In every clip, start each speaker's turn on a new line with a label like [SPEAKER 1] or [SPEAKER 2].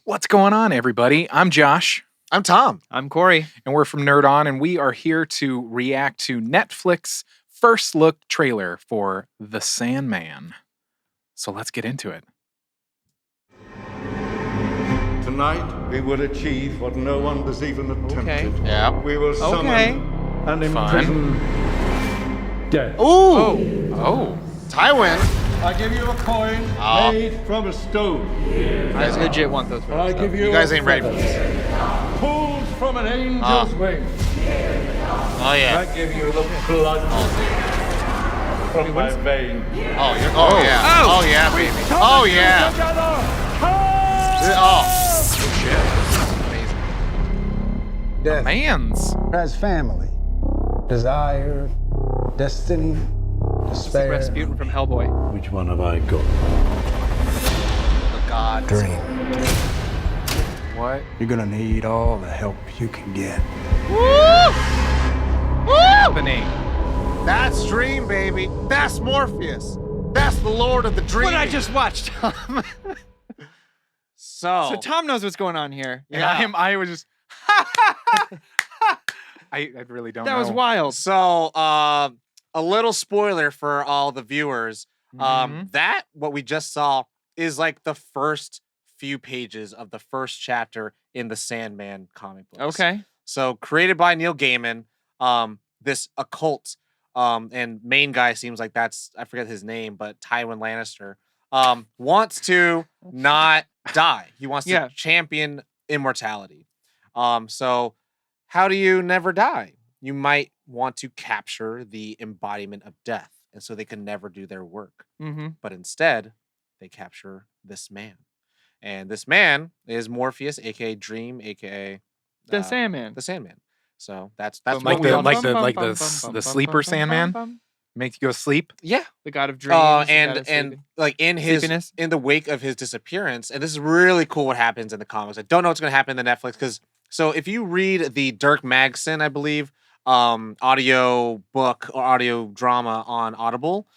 [SPEAKER 1] What's going on, everybody? I'm Josh.
[SPEAKER 2] I'm Tom.
[SPEAKER 3] I'm Corey.
[SPEAKER 1] And we're from Nerd On, and we are here to react to Netflix first look trailer for The Sandman. So let's get into it.
[SPEAKER 4] Tonight, we will achieve what no one has even attempted.
[SPEAKER 3] Okay.
[SPEAKER 2] Yeah.
[SPEAKER 4] We will summon and imprison death.
[SPEAKER 2] Ooh.
[SPEAKER 1] Oh.
[SPEAKER 2] Tywin.
[SPEAKER 4] I give you a coin made from a stone.
[SPEAKER 3] You guys legit want those.
[SPEAKER 4] I give you
[SPEAKER 2] You guys
[SPEAKER 4] a
[SPEAKER 2] ain't ready for
[SPEAKER 4] feather
[SPEAKER 2] this.
[SPEAKER 4] pulled from an angel's wing.
[SPEAKER 2] Oh, yeah.
[SPEAKER 4] I give you the blood from my vein.
[SPEAKER 2] Oh, you're, oh, yeah.
[SPEAKER 3] Oh.
[SPEAKER 2] Oh, yeah, baby. Oh, yeah. Oh. Amazing.
[SPEAKER 5] Death
[SPEAKER 1] Man's.
[SPEAKER 5] has family, desire, destiny, despair.
[SPEAKER 3] Rasputin from Hellboy.
[SPEAKER 4] Which one have I got?
[SPEAKER 2] The gods.
[SPEAKER 5] Dream.
[SPEAKER 1] What?
[SPEAKER 5] You're gonna need all the help you can get.
[SPEAKER 1] Happening?
[SPEAKER 2] That's Dream, baby. That's Morpheus. That's the Lord of the Dream.
[SPEAKER 3] What I just watched, Tom.
[SPEAKER 2] So
[SPEAKER 3] So Tom knows what's going on here.
[SPEAKER 1] Yeah. I was just. I really don't know.
[SPEAKER 3] That was wild.
[SPEAKER 2] So, a little spoiler for all the viewers. That, what we just saw, is like the first few pages of the first chapter in the Sandman comic books.
[SPEAKER 3] Okay.
[SPEAKER 2] So, created by Neil Gaiman, this occult, and main guy seems like that's, I forget his name, but Tywin Lannister, wants to not die. He wants to champion immortality. So, how do you never die? You might want to capture the embodiment of death, and so they can never do their work.
[SPEAKER 3] Mm-hmm.
[SPEAKER 2] But instead, they capture this man. And this man is Morpheus, aka Dream, aka
[SPEAKER 3] The Sandman.
[SPEAKER 2] the Sandman. So that's
[SPEAKER 3] Bum,
[SPEAKER 1] Like
[SPEAKER 2] what we
[SPEAKER 1] the
[SPEAKER 2] all
[SPEAKER 1] like
[SPEAKER 2] know.
[SPEAKER 1] the sleeper Sandman? Make you go sleep.
[SPEAKER 2] Yeah.
[SPEAKER 3] The god of dreams. the god of
[SPEAKER 2] And
[SPEAKER 3] sleeping.
[SPEAKER 2] like in
[SPEAKER 3] Sleepiness?
[SPEAKER 2] the wake of his disappearance, and this is really cool what happens in the comics. I don't know what's gonna happen in the Netflix, because so if you read the Dirk Magson, I believe, audio book or audio drama on Audible,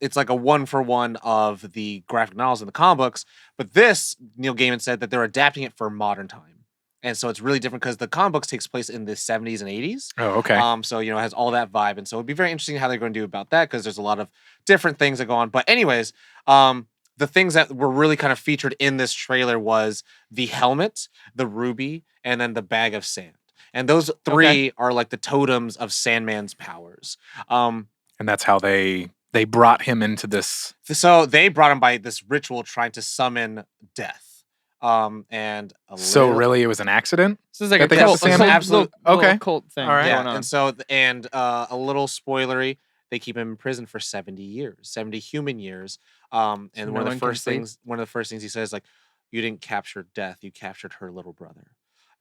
[SPEAKER 2] it's like a 1-for-1 of the graphic novels in the comic books. But this, Neil Gaiman said that they're adapting it for modern time. And so it's really different because the comic books takes place in the 70s and 80s.
[SPEAKER 1] Oh, okay.
[SPEAKER 2] So, it has all that vibe. And so it'd be very interesting how they're going to do about that, because there's a lot of different things that go on. But anyways, the things that were really kind of featured in this trailer was the helmet, the ruby, and then the bag of sand. And those three are like the totems of Sandman's powers.
[SPEAKER 1] And that's how they brought him into this.
[SPEAKER 2] So they brought him by this ritual trying to summon death. And
[SPEAKER 1] So really, it was an accident.
[SPEAKER 3] This is like
[SPEAKER 1] that
[SPEAKER 3] a
[SPEAKER 1] they got
[SPEAKER 3] cult,
[SPEAKER 1] the Sandman?
[SPEAKER 2] Absolute-
[SPEAKER 1] Okay.
[SPEAKER 3] cult thing
[SPEAKER 1] All right.
[SPEAKER 3] going on.
[SPEAKER 2] And so a little spoilery, they keep him in prison for 70 years, 70 human years. And
[SPEAKER 3] So
[SPEAKER 2] one
[SPEAKER 3] no
[SPEAKER 2] of the
[SPEAKER 3] one can
[SPEAKER 2] first
[SPEAKER 3] sleep?
[SPEAKER 2] things he says, like, you didn't capture death, you captured her little brother.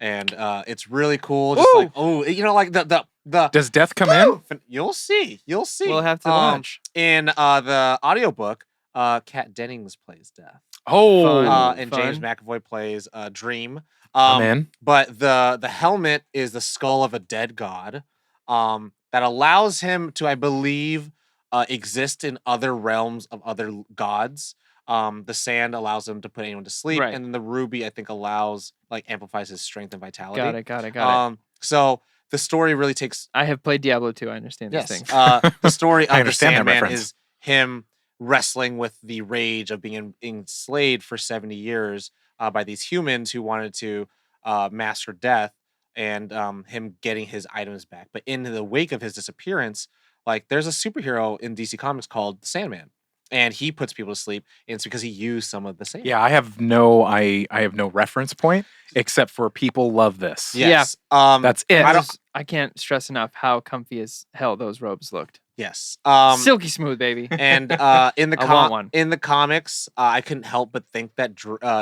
[SPEAKER 2] And it's really cool. Just
[SPEAKER 3] Ooh!
[SPEAKER 2] like, like the
[SPEAKER 1] Does death come in?
[SPEAKER 2] You'll see.
[SPEAKER 3] We'll have to watch.
[SPEAKER 2] In the audiobook, Kat Dennings plays Death.
[SPEAKER 1] Oh,
[SPEAKER 3] Fun.
[SPEAKER 2] And James McAvoy plays Dream.
[SPEAKER 1] I'm in.
[SPEAKER 2] But the helmet is the skull of a dead god, that allows him to, I believe, exist in other realms of other gods. The sand allows him to put anyone to sleep,
[SPEAKER 3] Right.
[SPEAKER 2] and then the ruby, I think, amplifies his strength and vitality.
[SPEAKER 3] Got it.
[SPEAKER 2] So the story really takes.
[SPEAKER 3] I have played Diablo 2. I understand these
[SPEAKER 2] Yes.
[SPEAKER 3] things.
[SPEAKER 2] The story
[SPEAKER 1] I
[SPEAKER 2] of the
[SPEAKER 1] understand that
[SPEAKER 2] Sandman
[SPEAKER 1] reference.
[SPEAKER 2] is him wrestling with the rage of being enslaved for 70 years by these humans who wanted to master death, and him getting his items back. But in the wake of his disappearance, like, there's a superhero in DC Comics called the Sandman, and he puts people to sleep, and it's because he used some of the Sandman.
[SPEAKER 1] Yeah, I have no reference point except for people love this.
[SPEAKER 2] Yes.
[SPEAKER 1] That's it.
[SPEAKER 3] I can't stress enough how comfy as hell those robes looked.
[SPEAKER 2] Yes.
[SPEAKER 3] Silky smooth, baby.
[SPEAKER 2] And in the
[SPEAKER 3] I want one.
[SPEAKER 2] in the comics, I couldn't help but think that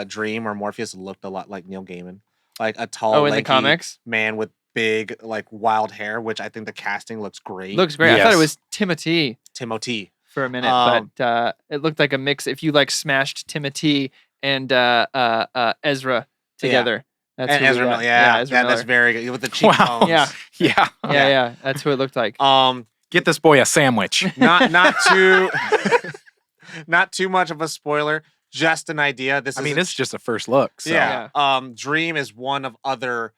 [SPEAKER 2] Dream or Morpheus looked a lot like Neil Gaiman, like a tall,
[SPEAKER 3] In the
[SPEAKER 2] lanky
[SPEAKER 3] comics?
[SPEAKER 2] man with big, like, wild hair, which I think the casting looks great.
[SPEAKER 3] Looks great. I
[SPEAKER 1] Yes.
[SPEAKER 3] thought it was Timothy
[SPEAKER 2] Timothy.
[SPEAKER 3] for a minute,
[SPEAKER 2] Um,
[SPEAKER 3] but it looked like a mix. If you like smashed Timothy and Ezra together, that's
[SPEAKER 2] And
[SPEAKER 3] who we
[SPEAKER 2] Ezra
[SPEAKER 3] got.
[SPEAKER 2] Miller. Yeah,
[SPEAKER 3] Ezra
[SPEAKER 2] that's
[SPEAKER 3] Miller.
[SPEAKER 2] very good with the
[SPEAKER 1] Wow.
[SPEAKER 2] cheekbones.
[SPEAKER 3] Yeah.
[SPEAKER 1] Yeah.
[SPEAKER 3] Yeah, that's who it looked like.
[SPEAKER 1] Get this boy a sandwich.
[SPEAKER 2] Not too not too much of a spoiler. just an idea.
[SPEAKER 1] I mean, it's just a first look. So.
[SPEAKER 2] Yeah. Dream is one of other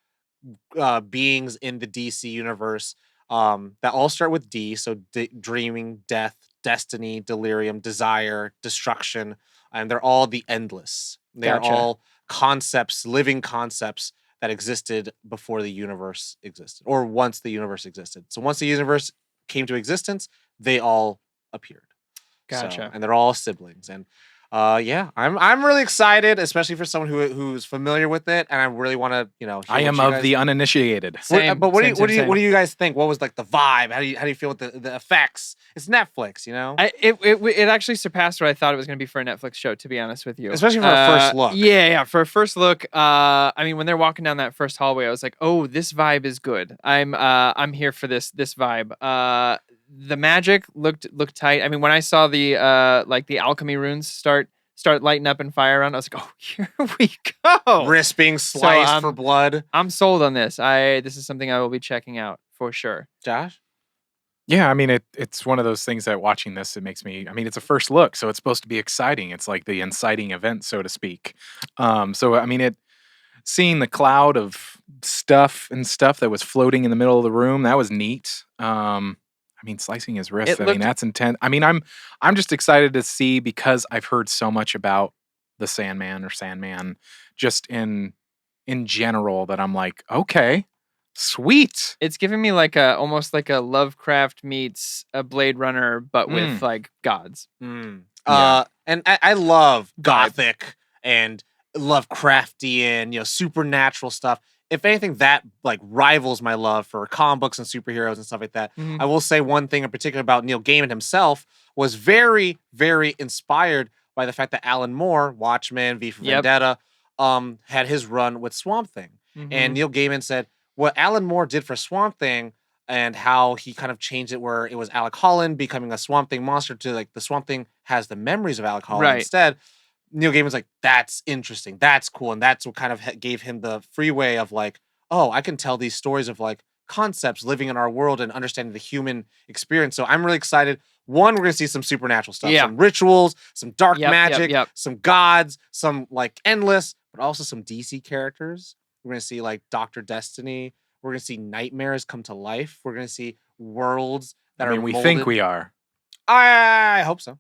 [SPEAKER 2] beings in the DC universe that all start with D. So dreaming, death, destiny, delirium, desire, destruction, and they're all the endless. They're
[SPEAKER 3] Gotcha.
[SPEAKER 2] all concepts, living concepts that existed before the universe existed, or once the universe existed. So once the universe came to existence, they all appeared.
[SPEAKER 3] Gotcha.
[SPEAKER 2] So, and they're all siblings. And yeah, I'm really excited, especially for someone who's familiar with it, and I really want to, hear
[SPEAKER 1] I am
[SPEAKER 2] what you
[SPEAKER 1] of
[SPEAKER 2] guys-
[SPEAKER 1] the uninitiated.
[SPEAKER 3] Same,
[SPEAKER 2] but what do
[SPEAKER 3] same.
[SPEAKER 2] you guys think? What was like the vibe? How do you feel with the effects? It's Netflix,
[SPEAKER 3] It actually surpassed what I thought it was going to be for a Netflix show, to be honest with you.
[SPEAKER 2] Especially for a first look.
[SPEAKER 3] Yeah, for a first look. I mean, when they're walking down that first hallway, I was like, "Oh, this vibe is good. I'm here for this vibe." The magic looked tight. I mean, when I saw the the alchemy runes start lighting up and fire around, I was like, "Oh, here we go!"
[SPEAKER 2] Wrist being sliced for blood.
[SPEAKER 3] I'm sold on this. This is something I will be checking out for sure.
[SPEAKER 2] Josh?
[SPEAKER 1] Yeah, I mean, it's one of those things that watching this, it makes me, I mean, it's a first look, so it's supposed to be exciting. It's like the inciting event, so to speak. So, I mean, seeing the cloud of stuff that was floating in the middle of the room, that was neat. I mean, slicing his wrist, I mean, that's intense. I mean, I'm just excited to see, because I've heard so much about the Sandman just in general, that I'm like, okay, sweet.
[SPEAKER 3] It's giving me almost like a Lovecraft meets a Blade Runner, but with like gods.
[SPEAKER 1] Yeah.
[SPEAKER 2] And I love Gothic and Lovecraftian, supernatural stuff. If anything, that like rivals my love for comic books and superheroes and stuff like that.
[SPEAKER 3] Mhm.
[SPEAKER 2] I will say one thing in particular about Neil Gaiman himself was very, very inspired by the fact that Alan Moore, Watchmen, V for
[SPEAKER 3] Yep.
[SPEAKER 2] Vendetta, had his run with Swamp Thing.
[SPEAKER 3] Mhm.
[SPEAKER 2] And Neil Gaiman said what Alan Moore did for Swamp Thing and how he kind of changed it where it was Alec Holland becoming a Swamp Thing monster to like the Swamp Thing has the memories of Alec Holland
[SPEAKER 3] Right.
[SPEAKER 2] instead. Neil Gaiman's like, that's interesting. That's cool. And that's what kind of gave him the freeway of like, oh, I can tell these stories of like concepts living in our world and understanding the human experience. So I'm really excited. One, we're going to see some supernatural stuff,
[SPEAKER 3] Yeah.
[SPEAKER 2] some rituals, some dark
[SPEAKER 3] Yep,
[SPEAKER 2] magic,
[SPEAKER 3] yep.
[SPEAKER 2] some gods, some like endless, but also some DC characters. We're going to see like Dr. Destiny. We're going to see nightmares come to life. We're going to see worlds that
[SPEAKER 1] I mean,
[SPEAKER 2] are
[SPEAKER 1] we
[SPEAKER 2] molded.
[SPEAKER 1] think we are.
[SPEAKER 2] I hope so.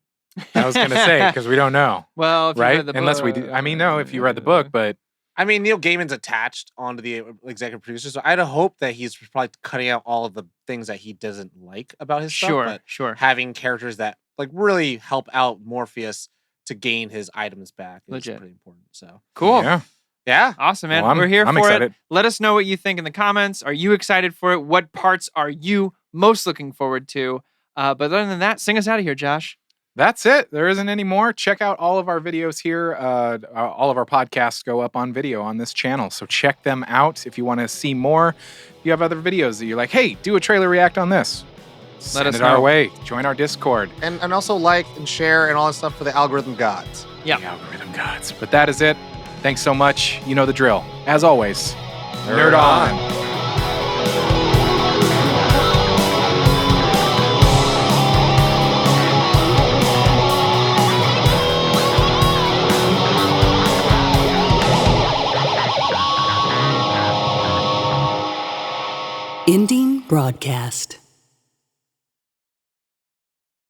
[SPEAKER 1] I was going to say, because we don't know,
[SPEAKER 3] Well, if you
[SPEAKER 1] right?
[SPEAKER 3] read the
[SPEAKER 1] Unless we
[SPEAKER 3] book-
[SPEAKER 1] do. I mean, no, if you read the book, but
[SPEAKER 2] I mean, Neil Gaiman's attached onto the executive producer, so I'd hope that he's probably cutting out all of the things that he doesn't like about his stuff.
[SPEAKER 3] Sure,
[SPEAKER 2] But
[SPEAKER 3] sure.
[SPEAKER 2] having characters that like really help out Morpheus to gain his items back is
[SPEAKER 3] Legit.
[SPEAKER 2] pretty important. So
[SPEAKER 3] Cool.
[SPEAKER 1] Yeah.
[SPEAKER 3] Awesome, man.
[SPEAKER 1] Well,
[SPEAKER 3] We're here
[SPEAKER 1] I'm
[SPEAKER 3] for
[SPEAKER 1] excited.
[SPEAKER 3] it. Let us know what you think in the comments. Are you excited for it? What parts are you most looking forward to? But other than that, sing us out of here, Josh.
[SPEAKER 1] That's it. There isn't any more. Check out all of our videos here. All of our podcasts go up on video on this channel. So check them out if you want to see more. If you have other videos that you're like, hey, do a trailer react on this. Send
[SPEAKER 3] us
[SPEAKER 1] it our
[SPEAKER 3] know.
[SPEAKER 1] way. Join our Discord.
[SPEAKER 2] and also like and share and all that stuff for the algorithm gods.
[SPEAKER 3] Yeah.
[SPEAKER 1] The algorithm gods. But that is it. Thanks so much. You know the drill. As always, nerd on.
[SPEAKER 6] Ending broadcast.